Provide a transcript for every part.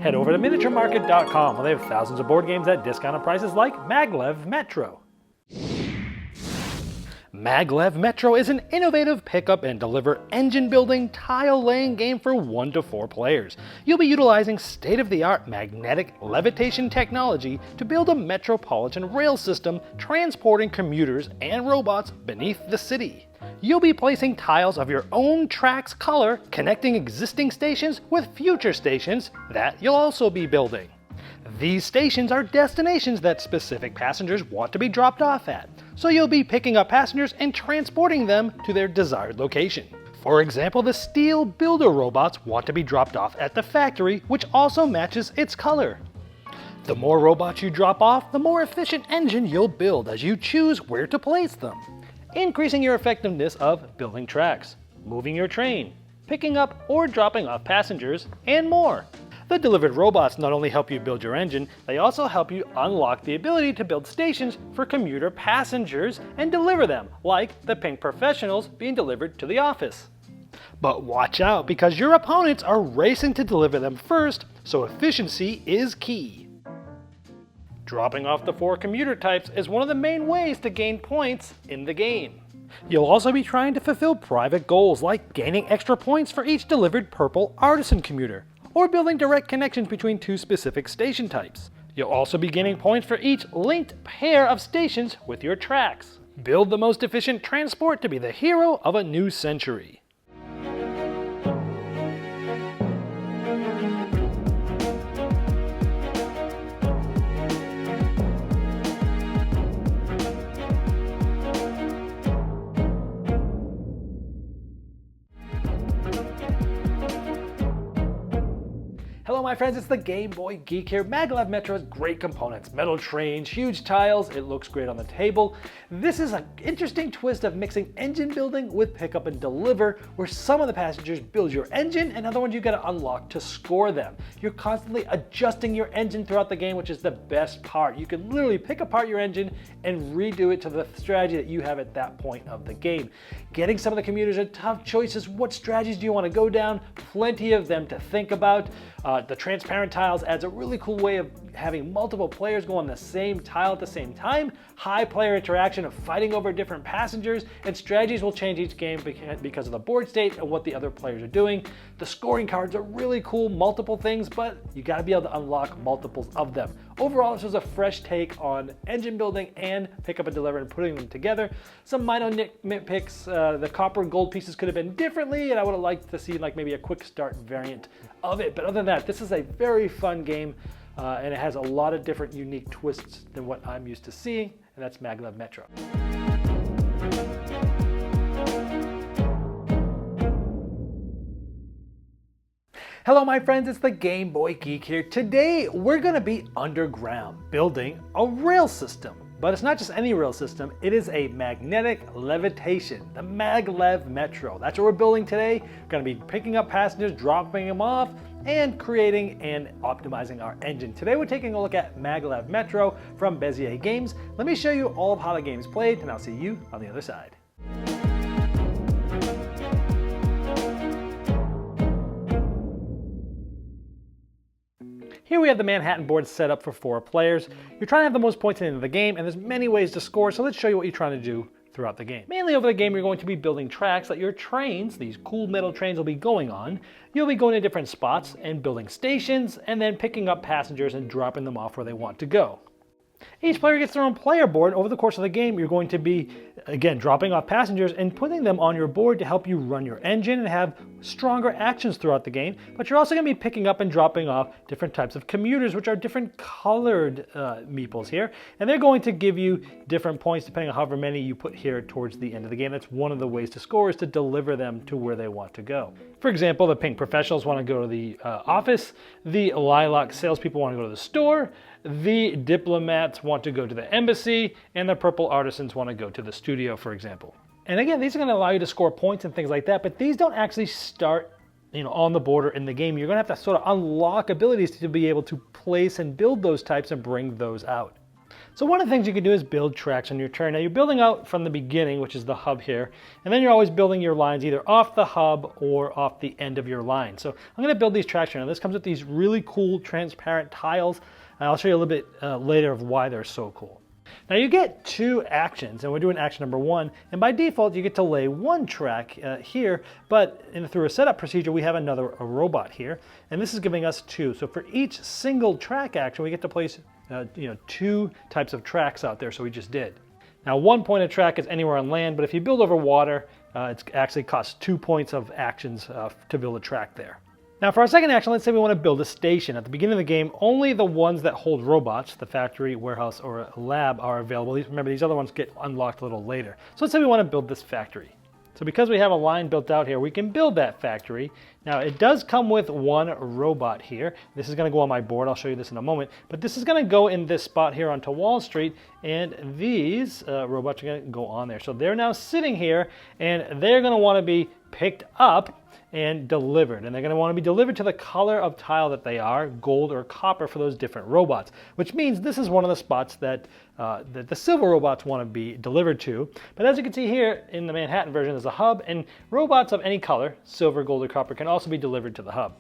Head over to miniaturemarket.com where they have thousands of board games at discounted prices like Maglev Metro. Maglev Metro is an innovative pick-up and deliver engine-building, tile-laying game for 1 to 4 players. You'll be utilizing state-of-the-art magnetic levitation technology to build a metropolitan rail system transporting commuters and robots beneath the city. You'll be placing tiles of your own track's color, connecting existing stations with future stations that you'll also be building. These stations are destinations that specific passengers want to be dropped off at, so you'll be picking up passengers and transporting them to their desired location. For example, the steel builder robots want to be dropped off at the factory, which also matches its color. The more robots you drop off, the more efficient engine you'll build as you choose where to place them, increasing your effectiveness of building tracks, moving your train, picking up or dropping off passengers, and more. The delivered robots not only help you build your engine, they also help you unlock the ability to build stations for commuter passengers and deliver them, like the pink professionals being delivered to the office. But watch out, because your opponents are racing to deliver them first, so efficiency is key. Dropping off the 4 commuter types is one of the main ways to gain points in the game. You'll also be trying to fulfill private goals like gaining extra points for each delivered purple artisan commuter, or building direct connections between 2 specific station types. You'll also be gaining points for each linked pair of stations with your tracks. Build the most efficient transport to be the hero of a new century. Hello my friends, it's the Game Boy Geek here. Maglev Metro has great components, metal trains, huge tiles, it looks great on the table. This is an interesting twist of mixing engine building with pick up and deliver, where some of the passengers build your engine and other ones you gotta unlock to score them. You're constantly adjusting your engine throughout the game, which is the best part. You can literally pick apart your engine and redo it to the strategy that you have at that point of the game. Getting some of the commuters are tough choices. What strategies do you want to go down? Plenty of them to think about. The transparent tiles adds a really cool way of having multiple players go on the same tile at the same time. High player interaction of fighting over different passengers, and strategies will change each game because of the board state and what the other players are doing. The scoring cards are really cool, multiple things, but you got to be able to unlock multiples of them. Overall, this was a fresh take on engine building and pick up and deliver and putting them together. Some minor nitpicks, the copper and gold pieces could have been differently, and I would have liked to see like maybe a quick start variant of it. But other than that, this is a very fun game, and it has a lot of different unique twists than what I'm used to seeing, and that's Maglev Metro. Hello my friends, it's the Game Boy Geek here. Today we're going to be underground building a rail system. But it's not just any rail system, it is a magnetic levitation, the Maglev Metro. That's what we're building today. We're going to be picking up passengers, dropping them off, and creating and optimizing our engine. Today we're taking a look at Maglev Metro from Bezier Games. Let me show you all of how the game is played, and I'll see you on the other side. Here we have the Manhattan board set up for 4 players. You're trying to have the most points at the end of the game, and there's many ways to score, so let's show you what you're trying to do throughout the game. Mainly over the game, you're going to be building tracks that your trains, these cool metal trains, will be going on. You'll be going to different spots and building stations, and then picking up passengers and dropping them off where they want to go. Each player gets their own player board. Over the course of the game, you're going to be, again, dropping off passengers and putting them on your board to help you run your engine and have stronger actions throughout the game. But you're also going to be picking up and dropping off different types of commuters, which are different colored meeples here. And they're going to give you different points depending on however many you put here towards the end of the game. That's one of the ways to score, is to deliver them to where they want to go. For example, the pink professionals want to go to the office. The lilac salespeople want to go to the store. The diplomats want to go to the embassy, and the purple artisans want to go to the studio, for example. And again, these are going to allow you to score points and things like that, but these don't actually start, on the board or in the game. You're going to have to sort of unlock abilities to be able to place and build those types and bring those out. So one of the things you can do is build tracks on your turn. Now you're building out from the beginning, which is the hub here, and then you're always building your lines either off the hub or off the end of your line. So I'm going to build these tracks here. Now this comes with these really cool transparent tiles, and I'll show you a little bit later of why they're so cool. Now you get 2 actions, and we're doing action number 1, and by default you get to lay 1 track here, but through a setup procedure we have a robot here, and this is giving us 2. So for each single track action we get to place 2 types of tracks out there, so we just did. Now 1 point of track is anywhere on land, but if you build over water, it actually costs 2 points of actions to build a track there. Now for our second action, let's say we want to build a station. At the beginning of the game, only the ones that hold robots, the factory, warehouse, or lab, are available. Remember, these other ones get unlocked a little later. So let's say we want to build this factory. So because we have a line built out here, we can build that factory. Now it does come with 1 robot here. This is going to go on my board. I'll show you this in a moment. But this is going to go in this spot here onto Wall Street, and these robots are going to go on there. So they're now sitting here, and they're going to want to be picked up and delivered, and they're going to want to be delivered to the color of tile that they are, gold or copper, for those different robots, which means this is one of the spots that the silver robots want to be delivered to. But as you can see here in the Manhattan version, there's a hub, and robots of any color, silver, gold, or copper, can also be delivered to the hub.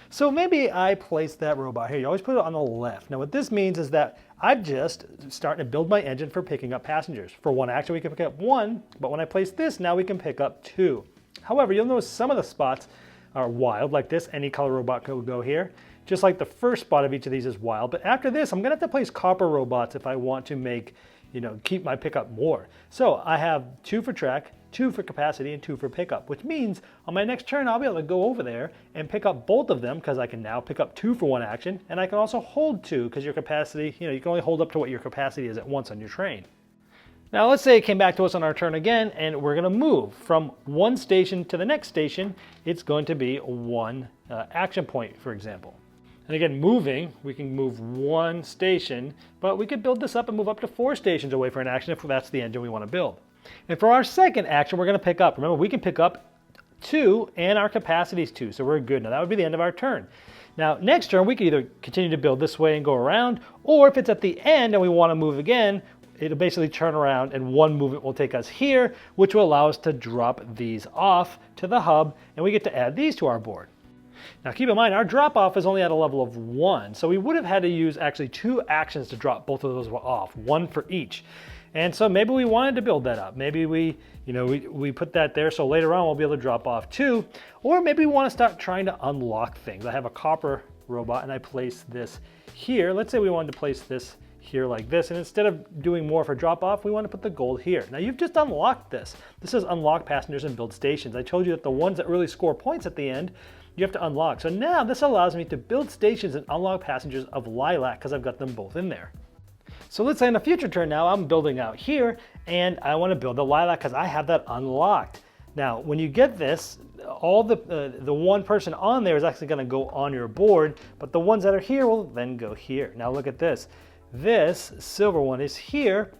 So maybe I place that robot here. You always put it on the left. Now what this means is that I'm just starting to build my engine for picking up passengers. For 1 action we can pick up 1, but when I place this, now we can pick up 2. However, you'll notice some of the spots are wild, like this. Any color robot could go here. Just like the first spot of each of these is wild. But after this, I'm going to have to place copper robots if I want to make, keep my pickup more. So I have 2 for track, 2 for capacity, and 2 for pickup, which means on my next turn, I'll be able to go over there and pick up both of them, because I can now pick up 2 for 1 action, and I can also hold 2, because your capacity, you can only hold up to what your capacity is at once on your train. Now let's say it came back to us on our turn again, and we're going to move from 1 station to the next station. It's going to be 1 action point, for example. And again, moving, we can move 1 station, but we could build this up and move up to 4 stations away for an action if that's the engine we want to build. And for our second action, we're going to pick up. Remember, we can pick up 2, and our capacity is 2, so we're good. Now that would be the end of our turn. Now next turn, we could either continue to build this way and go around, or if it's at the end and we want to move again, it'll basically turn around and 1 movement will take us here, which will allow us to drop these off to the hub, and we get to add these to our board. Now keep in mind, our drop off is only at a level of 1, so we would have had to use actually 2 actions to drop both of those off, 1 for each. And so maybe we wanted to build that up. Maybe we put that there so later on we'll be able to drop off 2, or maybe we want to start trying to unlock things. I have a copper robot and I place this here. Let's say we wanted to place this here like this, and instead of doing more for drop off, we want to put the gold here. Now you've just unlocked this. This is unlock passengers and build stations. I told you that the ones that really score points at the end, you have to unlock. So now this allows me to build stations and unlock passengers of lilac, because I've got them both in there. So let's say in a future turn now, I'm building out here, and I want to build the lilac because I have that unlocked. Now, when you get this, all the 1 person on there is actually going to go on your board, but the ones that are here will then go here. Now look at this. This silver one is here,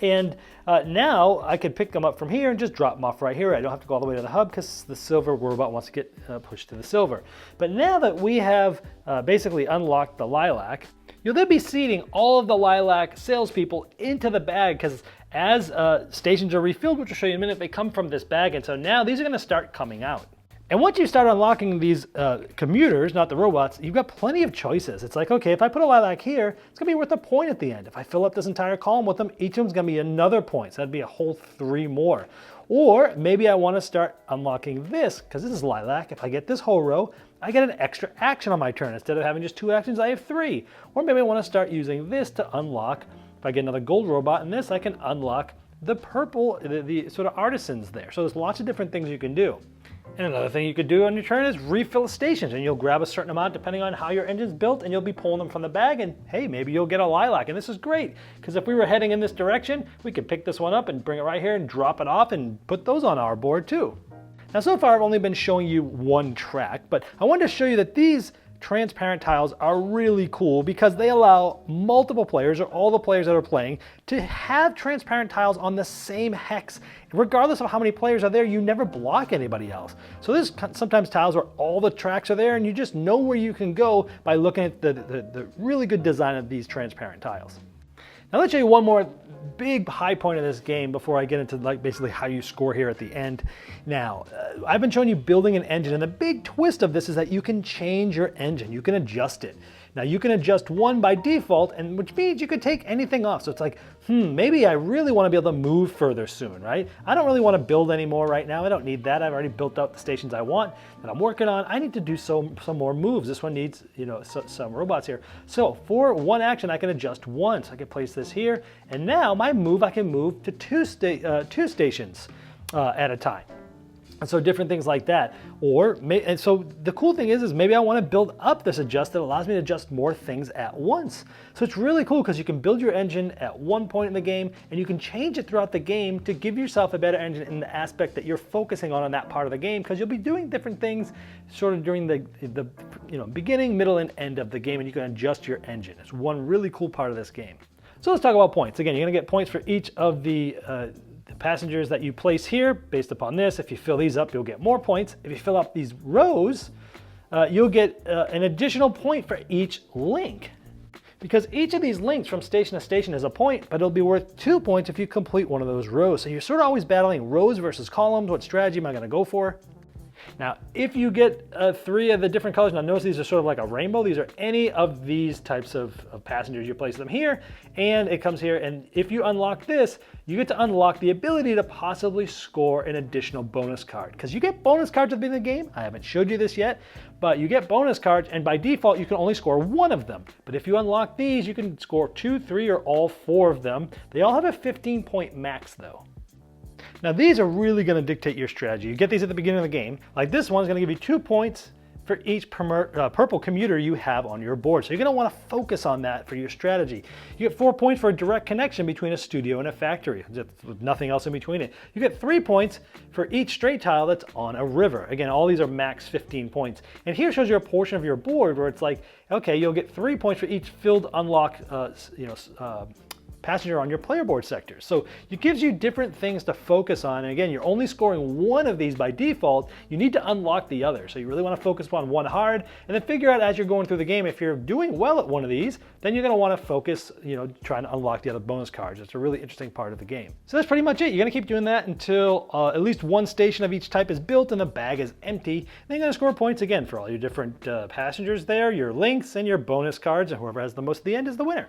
and now I could pick them up from here and just drop them off right here. I don't have to go all the way to the hub because the silver robot wants to get pushed to the silver. But now that we have basically unlocked the lilac, you'll then be seeding all of the lilac salespeople into the bag, because as stations are refilled, which I'll show you in a minute, they come from this bag, and so now these are going to start coming out. And once you start unlocking these commuters, not the robots, you've got plenty of choices. It's like, okay, if I put a lilac here, it's going to be worth a point at the end. If I fill up this entire column with them, each of them is going to be another point. So that'd be a whole 3 more. Or maybe I want to start unlocking this, because this is lilac. If I get this whole row, I get an extra action on my turn. Instead of having just 2 actions, I have 3. Or maybe I want to start using this to unlock. If I get another gold robot in this, I can unlock the purple, the sort of artisans there. So there's lots of different things you can do. And another thing you could do on your turn is refill stations, and you'll grab a certain amount depending on how your engine's built, and you'll be pulling them from the bag, and hey, maybe you'll get a lilac. And this is great, because if we were heading in this direction, we could pick this one up and bring it right here and drop it off and put those on our board too. Now so far I've only been showing you 1 track, but I wanted to show you that these transparent tiles are really cool because they allow multiple players, or all the players that are playing, to have transparent tiles on the same hex. Regardless of how many players are there, you never block anybody else. So there's sometimes tiles where all the tracks are there and you just know where you can go by looking at the really good design of these transparent tiles. Now let's show you one more big high point of this game before I get into like basically how you score here at the end. Now, I've been showing you building an engine, and the big twist of this is that you can change your engine. You can adjust it. Now you can adjust one by default, and which means you could take anything off. So it's like, maybe I really want to be able to move further soon, right? I don't really want to build anymore right now. I don't need that. I've already built out the stations I want that I'm working on. I need to do some more moves. This one needs, some robots here. So for one action, I can adjust one. So I can place this here, and now my move, I can move to two stations at a time. And so different things like that. And so the cool thing is maybe I want to build up this adjust that allows me to adjust more things at once. So it's really cool because you can build your engine at one point in the game, and you can change it throughout the game to give yourself a better engine in the aspect that you're focusing on that part of the game, because you'll be doing different things sort of during the beginning, middle, and end of the game, and you can adjust your engine. It's one really cool part of this game. So let's talk about points. Again, you're going to get points for each of the passengers that you place here based upon this. If you fill these up, you'll get more points. If you fill up these rows, you'll get an additional point for each link. Because each of these links from station to station is a point, but it'll be worth 2 points if you complete one of those rows. So you're sort of always battling rows versus columns. What strategy am I going to go for? Now, if you get 3 of the different colors, now notice these are sort of like a rainbow. These are any of these types of passengers. You place them here, and it comes here. And if you unlock this, you get to unlock the ability to possibly score an additional bonus card. Because you get bonus cards at the beginning of the game. I haven't showed you this yet, but you get bonus cards, and by default, you can only score 1 of them. But if you unlock these, you can score 2, 3, or all 4 of them. They all have a 15-point max, though. Now these are really going to dictate your strategy. You get these at the beginning of the game. Like this one's going to give you 2 points for each purple commuter you have on your board. So you're going to want to focus on that for your strategy. You get 4 points for a direct connection between a studio and a factory, with nothing else in between it. You get 3 points for each straight tile that's on a river. Again, all these are max 15 points. And here shows you a portion of your board where it's like, okay, you'll get 3 points for each filled unlock passenger on your player board sectors. So it gives you different things to focus on. And again, you're only scoring 1 of these by default. You need to unlock the other. So you really want to focus on one hard, and then figure out as you're going through the game, if you're doing well at one of these, then you're going to want to focus, trying to unlock the other bonus cards. It's a really interesting part of the game. So that's pretty much it. You're going to keep doing that until at least 1 station of each type is built and the bag is empty. Then you're going to score points again for all your different passengers there, your links, and your bonus cards, and whoever has the most at the end is the winner.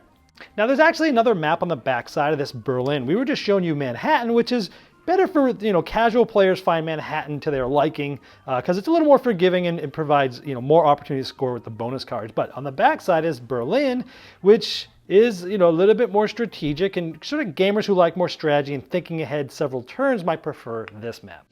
Now there's actually another map on the back side of this Berlin. We were just showing you Manhattan, which is better for casual players find Manhattan to their liking because it's a little more forgiving and it provides more opportunity to score with the bonus cards. But on the back side is Berlin, which is a little bit more strategic, and sort of gamers who like more strategy and thinking ahead several turns might prefer this map.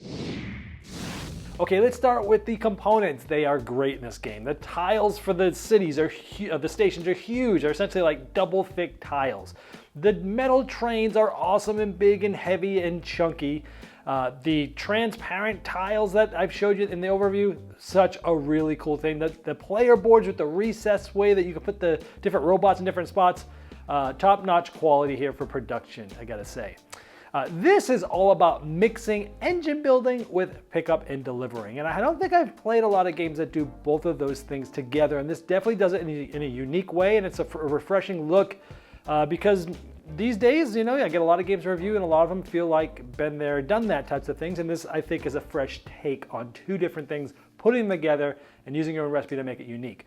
Okay, let's start with the components. They are great in this game. The tiles for the cities the stations are huge. They're essentially like double thick tiles. The metal trains are awesome and big and heavy and chunky. The transparent tiles that I've showed you in the overview, such a really cool thing. The player boards with the recessed way that you can put the different robots in different spots, top-notch quality here for production, I gotta say. This is all about mixing engine building with pickup and delivering. And I don't think I've played a lot of games that do both of those things together. And this definitely does it in a unique way. And it's a refreshing look because these days, I get a lot of games to review and a lot of them feel like been there, done that types of things. And this, I think, is a fresh take on 2 different things, putting them together and using your own recipe to make it unique.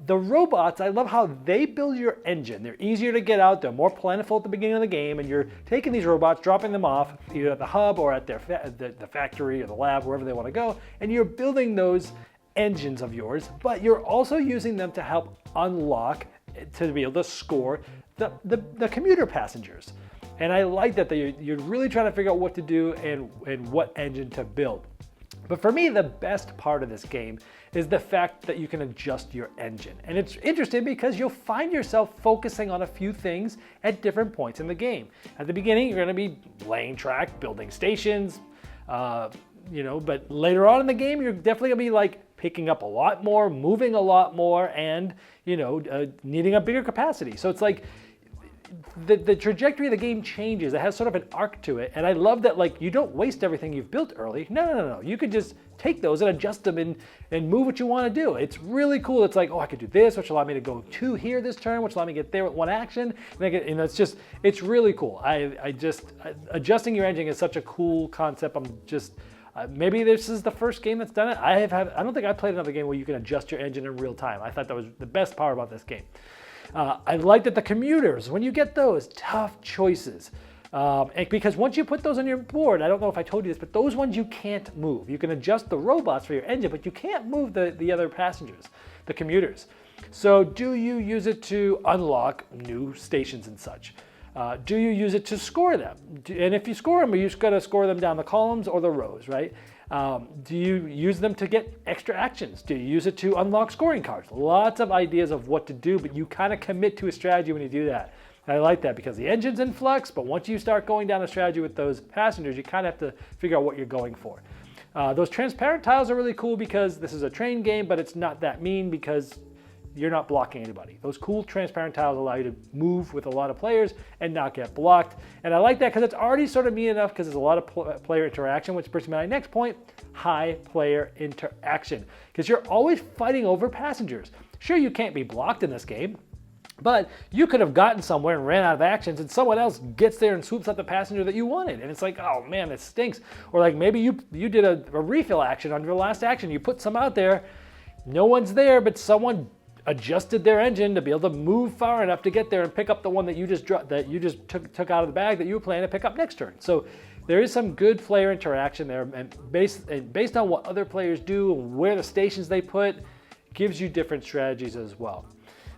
The robots, I love how they build your engine. They're easier to get out, they're more plentiful at the beginning of the game, and you're taking these robots, dropping them off either at the hub or at the factory or the lab, wherever they want to go, and you're building those engines of yours, but you're also using them to help unlock, to be able to score the commuter passengers. And I like that you're really trying to figure out what to do and what engine to build. But for me, the best part of this game is the fact that you can adjust your engine. And it's interesting because you'll find yourself focusing on a few things at different points in the game. At the beginning, you're going to be laying track, building stations, but later on in the game, you're definitely going to be like picking up a lot more, moving a lot more, and needing a bigger capacity. So it's like the trajectory of the game changes. It has sort of an arc to it, and I love that, like, you don't waste everything you've built early. No. You can just take those and adjust them and move what you want to do. It's really cool. It's like, oh, I could do this, which will allow me to go 2 here this turn, which will allow me to get there with 1 action. And it's really cool. Adjusting your engine is such a cool concept. Maybe this is the first game that's done it. I don't think I played another game where you can adjust your engine in real time. I thought that was the best part about this game. I like that the commuters, when you get those, tough choices. Because once you put those on your board, I don't know if I told you this, but those ones you can't move. You can adjust the robots for your engine, but you can't move the other passengers, the commuters. So do you use it to unlock new stations and such? Do you use it to score them? And if you score them, you just got to score them down the columns or the rows, right? Do you use them to get extra actions? Do you use it to unlock scoring cards? Lots of ideas of what to do, but you kind of commit to a strategy when you do that. And I like that because the engine's in flux, but once you start going down a strategy with those passengers, you kind of have to figure out what you're going for. Those transparent tiles are really cool because this is a train game, but it's not that mean because you're not blocking anybody. Those cool transparent tiles allow you to move with a lot of players and not get blocked. And I like that because it's already sort of mean enough because there's a lot of player interaction, which brings me to my next point, high player interaction. Because you're always fighting over passengers. Sure, you can't be blocked in this game, but you could have gotten somewhere and ran out of actions and someone else gets there and swoops up the passenger that you wanted. And it's like, oh man, it stinks. Or like maybe you did a refill action on your last action. You put some out there, no one's there, but someone adjusted their engine to be able to move far enough to get there and pick up the one that you just took out of the bag that you were planning to pick up next turn. So there is some good player interaction there, and based on what other players do and where the stations they put, gives you different strategies as well.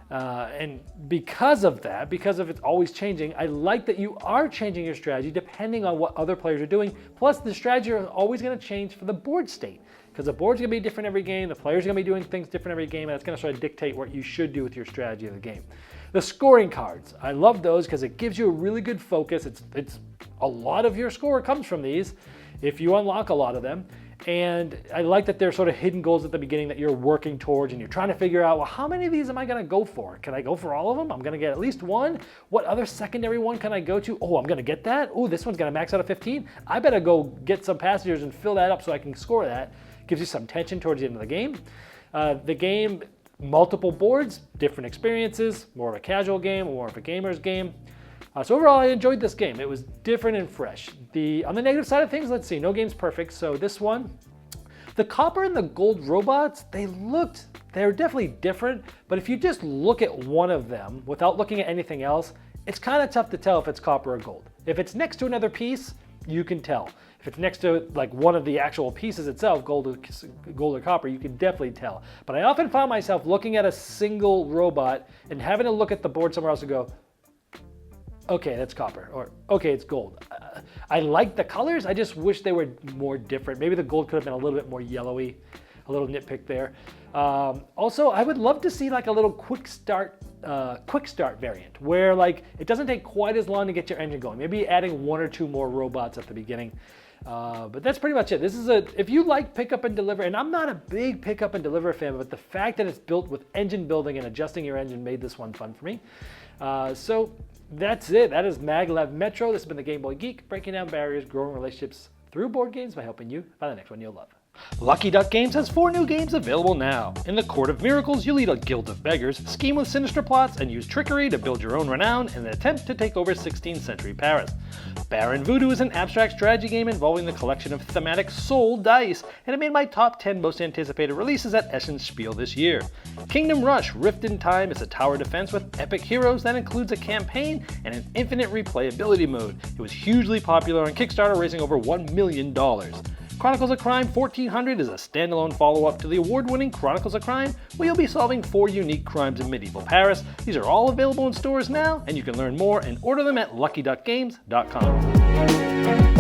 And because of it's always changing, I like that you are changing your strategy depending on what other players are doing. Plus, the strategy is always going to change for the board state because the board's going to be different every game. The players are going to be doing things different every game, and it's going to sort of dictate what you should do with your strategy of the game. The scoring cards, I love those because it gives you a really good focus. It's a lot of your score comes from these if you unlock a lot of them. And I like that they're sort of hidden goals at the beginning that you're working towards and you're trying to figure out, well, how many of these am I going to go for? Can I go for all of them? I'm going to get at least one. What other secondary one can I go to? Oh, I'm going to get that. Oh, this one's going to max out of 15. I better go get some passengers and fill that up so I can score that. Gives you some tension towards the end of the game. The game, multiple boards, different experiences, more of a casual game, more of a gamer's game. So overall, I enjoyed this game. It was different and fresh. On the negative side of things, let's see, no game's perfect. So this one, the copper and the gold robots, they're definitely different, but if you just look at one of them without looking at anything else, it's kind of tough to tell if it's copper or gold. If it's next to another piece, you can tell. If it's next to like one of the actual pieces itself, gold or copper, you can definitely tell. But I often found myself looking at a single robot and having to look at the board somewhere else and go, okay, that's copper, or okay, it's gold. I like the colors, I just wish they were more different. Maybe the gold could have been a little bit more yellowy, a little nitpick there. Also, I would love to see like a little quick start variant where like it doesn't take quite as long to get your engine going. Maybe adding 1 or 2 more robots at the beginning. But that's pretty much it. If you like pick up and deliver, and I'm not a big pick up and deliver fan, but the fact that it's built with engine building and adjusting your engine made this one fun for me. So that's it. That is Maglev Metro. This has been the Game Boy Geek, breaking down barriers, growing relationships through board games by helping you find the next one you'll love. Lucky Duck Games has 4 new games available now. In the Court of Miracles, you lead a guild of beggars, scheme with sinister plots, and use trickery to build your own renown in an attempt to take over 16th century Paris. Baron Voodoo is an abstract strategy game involving the collection of thematic soul dice, and it made my top 10 most anticipated releases at Essen Spiel this year. Kingdom Rush Rift in Time is a tower defense with epic heroes that includes a campaign and an infinite replayability mode. It was hugely popular on Kickstarter, raising over $1 million. Chronicles of Crime 1400 is a standalone follow-up to the award-winning Chronicles of Crime, where you'll be solving 4 unique crimes in medieval Paris. These are all available in stores now, and you can learn more and order them at luckyduckgames.com.